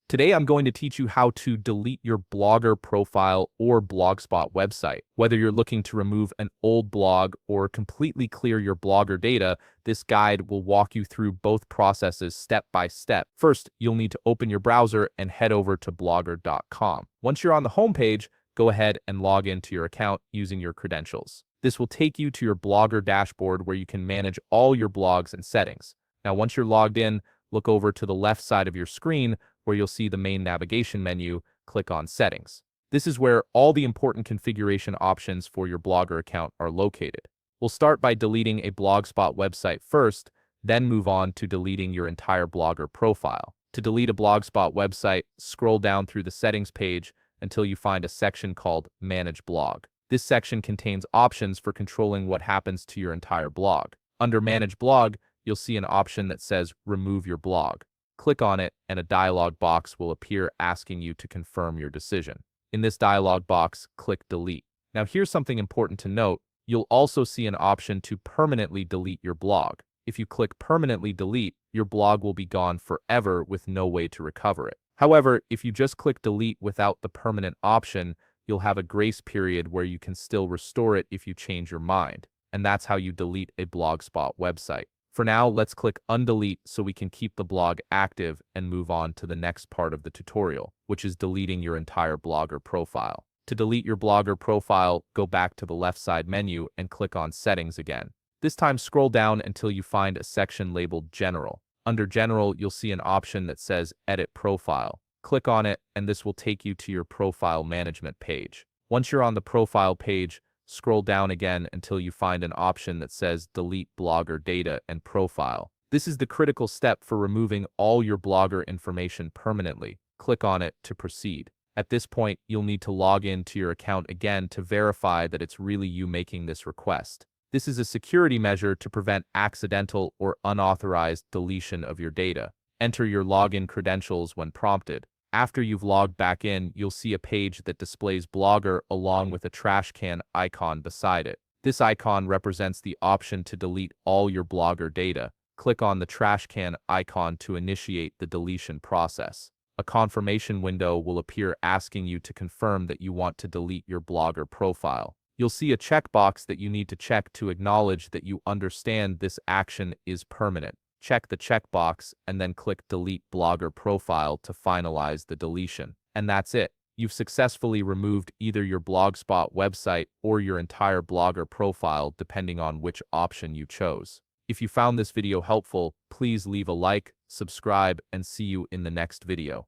Today, I'm going to teach you how to delete your Blogger profile or Blogspot website. Whether you're looking to remove an old blog or completely clear your Blogger data, this guide will walk you through both processes step by step. First, you'll need to open your browser and head over to blogger.com. Once you're on the homepage, go ahead and log into your account using your credentials. This will take you to your Blogger dashboard where you can manage all your blogs and settings. Now, once you're logged in, look over to the left side of your screen where you'll see the main navigation menu. Click on Settings. This is where all the important configuration options for your Blogger account are located. We'll start by deleting a Blogspot website first, then move on to deleting your entire Blogger profile. To delete a Blogspot website, scroll down through the settings page until you find a section called Manage Blog. This section contains options for controlling what happens to your entire blog. Under Manage Blog, you'll see an option that says Remove Your Blog. Click on it and a dialog box will appear asking you to confirm your decision. In this dialog box, click Delete. Now here's something important to note. You'll also see an option to permanently delete your blog. If you click Permanently Delete, your blog will be gone forever with no way to recover it. However, if you just click Delete without the permanent option, you'll have a grace period where you can still restore it if you change your mind. And that's how you delete a Blogspot website. For now, let's click Undelete so we can keep the blog active and move on to the next part of the tutorial, which is deleting your entire Blogger profile. To delete your Blogger profile, go back to the left side menu and click on Settings again. This time, scroll down until you find a section labeled General. Under General, you'll see an option that says Edit Profile. Click on it, and this will take you to your profile management page. Once you're on the profile page, scroll down again until you find an option that says Delete Blogger Data and Profile. This is the critical step for removing all your Blogger information permanently. Click on it to proceed. At this point, you'll need to log in to your account again to verify that it's really you making this request. This is a security measure to prevent accidental or unauthorized deletion of your data. Enter your login credentials when prompted. After you've logged back in, you'll see a page that displays Blogger along with a trash can icon beside it. This icon represents the option to delete all your Blogger data. Click on the trash can icon to initiate the deletion process. A confirmation window will appear asking you to confirm that you want to delete your Blogger profile. You'll see a checkbox that you need to check to acknowledge that you understand this action is permanent. Check the checkbox and then click Delete Blogger Profile to finalize the deletion. And that's it. You've successfully removed either your Blogspot website or your entire Blogger profile depending on which option you chose. If you found this video helpful, please leave a like, subscribe, and see you in the next video.